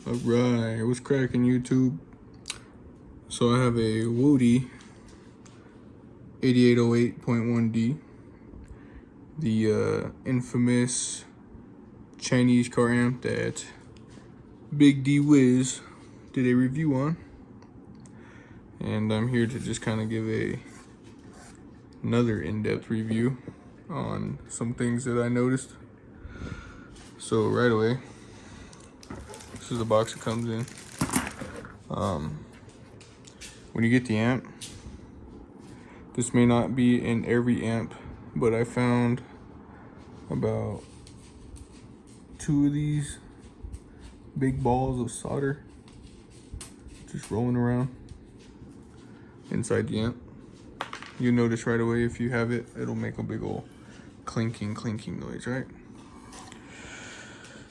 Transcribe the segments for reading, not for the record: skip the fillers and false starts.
Alright, what's cracking YouTube? So I have a Wudi 8808.1D, the infamous Chinese car amp that Big D Wiz did a review on. And I'm here to just kind of give another in-depth review on some things that I noticed. So right away, this is the box it comes in. When you get the amp, this may not be in every amp, but I found about 2 of these big balls of solder just rolling around inside the amp. You notice right away if you have it, it'll make a big old clinking noise, right?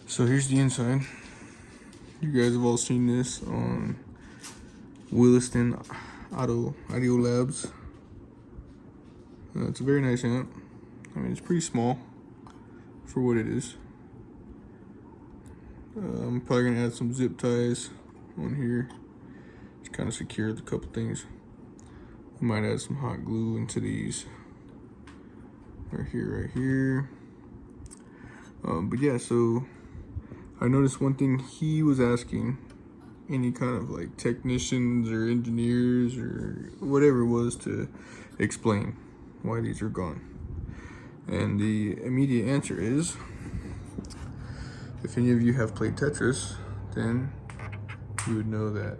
So here's the inside. You guys have all seen this on Williston Audio Labs. It's a very nice amp. I mean, it's pretty small for what it is. I'm probably gonna add some zip ties on here. Just kind of secure a couple things. I might add some hot glue into these. Right here. But yeah, so I noticed one thing he was asking any kind of like technicians or engineers or whatever it was to explain why these are gone. And the immediate answer is, if any of you have played Tetris, then you would know that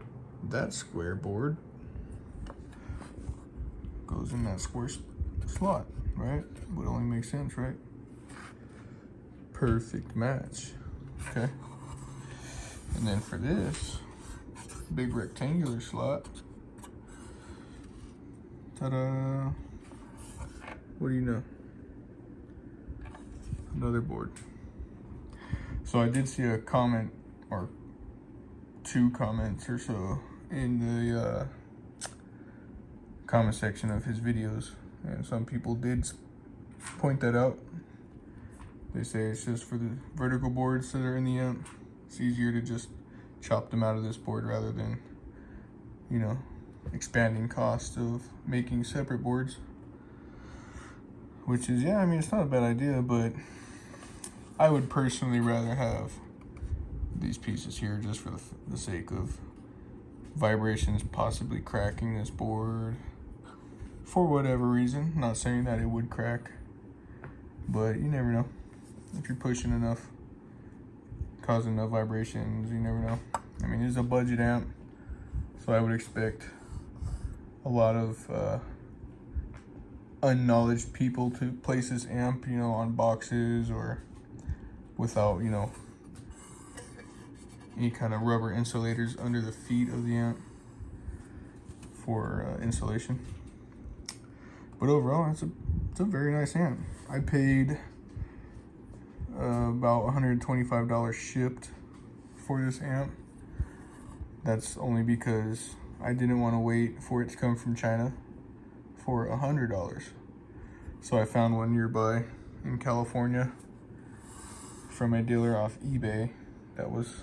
that square board goes in that square slot, right? Would only make sense, right? Perfect match, okay? And then for this big rectangular slot, ta-da, what do you know? Another board. So I did see a comment, or 2 comments or so, in the comment section of his videos, and some people did point that out. They say it's just for the vertical boards that are in the amp. It's easier to just chop them out of this board rather than, you know, expanding cost of making separate boards. Which is, yeah, I mean, it's not a bad idea, but I would personally rather have these pieces here just for the sake of vibrations possibly cracking this board for whatever reason. Not saying that it would crack, but you never know. If you're pushing enough, causing enough vibrations, you never know. I mean, it's a budget amp, so I would expect a lot of unknowledge people to place this amp, you know, on boxes or without, you know, any kind of rubber insulators under the feet of the amp for insulation. But overall, it's a very nice amp. I paid about $125 shipped for this amp. That's only because I didn't want to wait for it to come from China for $100. So I found one nearby in California from a dealer off eBay that was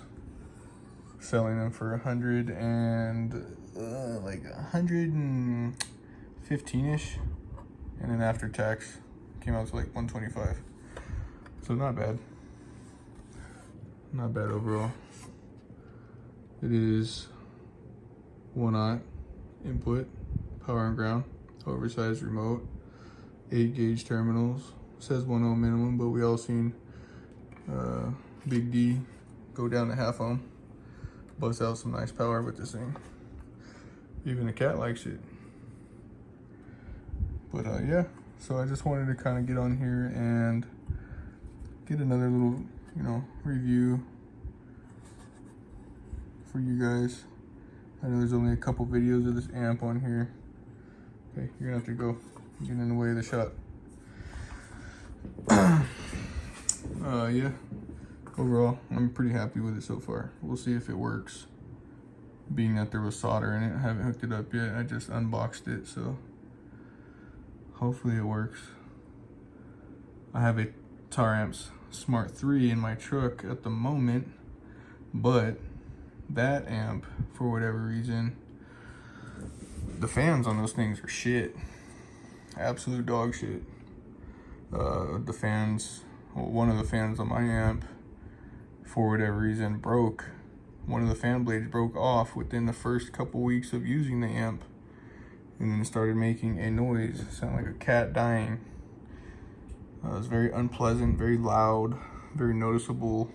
selling them for 115-ish, and then after tax came out to like 125. So not bad overall. It is 1-aught input, power and ground, oversized remote, 8-gauge terminals. It says 1 ohm minimum, but we all seen Big D go down to 0.5 ohm. Bust out some nice power with this thing. Even the cat likes it. But yeah, so I just wanted to kind of get on here and get another little, you know, review for you guys. I know there's only a couple videos of this amp on here. Okay, you're gonna have to go. Getting in the way of the shot. Yeah, overall, I'm pretty happy with it so far. We'll see if it works. Being that there was solder in it, I haven't hooked it up yet. I just unboxed it, so hopefully it works. I have a Taramps Smart 3 in my truck at the moment, but that amp, for whatever reason, the fans on those things are shit. Absolute dog shit. The fans, well, one of the fans on my amp, for whatever reason, broke. One of the fan blades broke off within the first couple weeks of using the amp, and then started making a noise, sound like a cat dying. It was very unpleasant, very loud, very noticeable.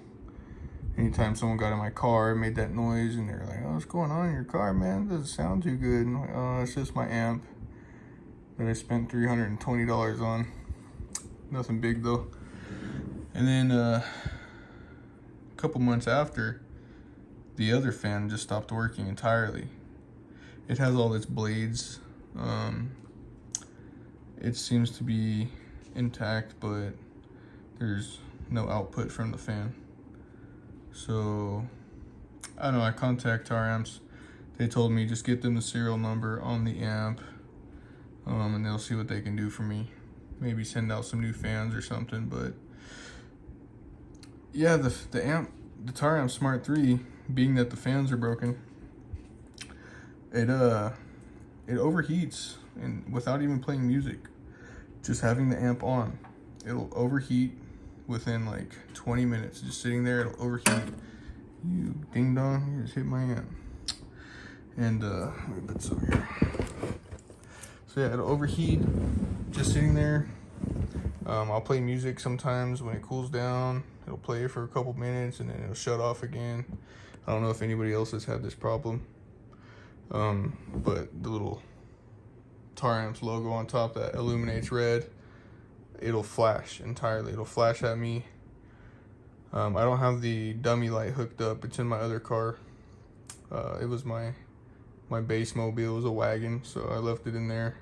Anytime someone got in my car, it made that noise, and they're like, "Oh, what's going on in your car, man? It doesn't sound too good." And I'm like, "Oh, it's just my amp that I spent $320 on. Nothing big though." And then a couple months after, the other fan just stopped working entirely. It has all its blades. It seems to be intact, but there's no output from the fan. So I don't know, I contact Tar Amps. They told me just get them the serial number on the amp, and they'll see what they can do for me. Maybe send out some new fans or something. But yeah, the Tar Amp Smart 3, being that the fans are broken, it overheats, and without even playing music, just having the amp on, it'll overheat within like 20 minutes. Just sitting there, it'll overheat. You ding dong, you just hit my amp. And let me put this over here. So yeah, it'll overheat just sitting there. I'll play music sometimes when it cools down. It'll play for a couple minutes and then it'll shut off again. I don't know if anybody else has had this problem. But the little Tar Amps logo on top that illuminates red, it'll flash entirely. It'll flash at me. I don't have the dummy light hooked up. It's in my other car. It was my base mobile. It was a wagon, so I left it in there.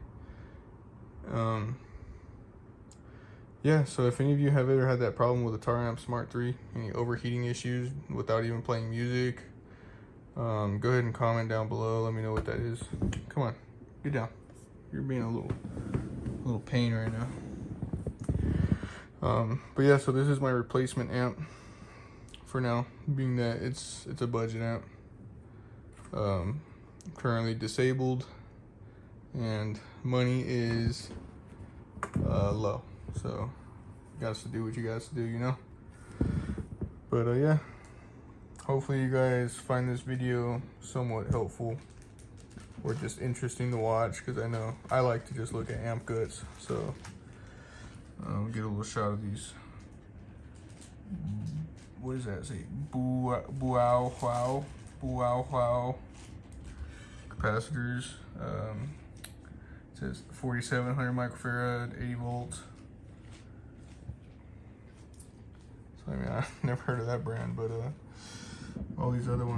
Yeah, so if any of you have ever had that problem with a Tar Amp Smart 3, any overheating issues without even playing music, go ahead and comment down below. Let me know what that is. Come on, get down. You're being a little pain right now. But yeah, so this is my replacement amp for now, being that it's a budget amp. Currently disabled, and money is low, so you guys to do what you guys do, you know. But yeah, hopefully you guys find this video somewhat helpful or just interesting to watch, because I know I like to just look at amp guts. So get a little shot of these. What does that say? Buow wow capacitors. It says 4700 microfarad, 80 volts. So I mean, I've never heard of that brand, but all these other ones.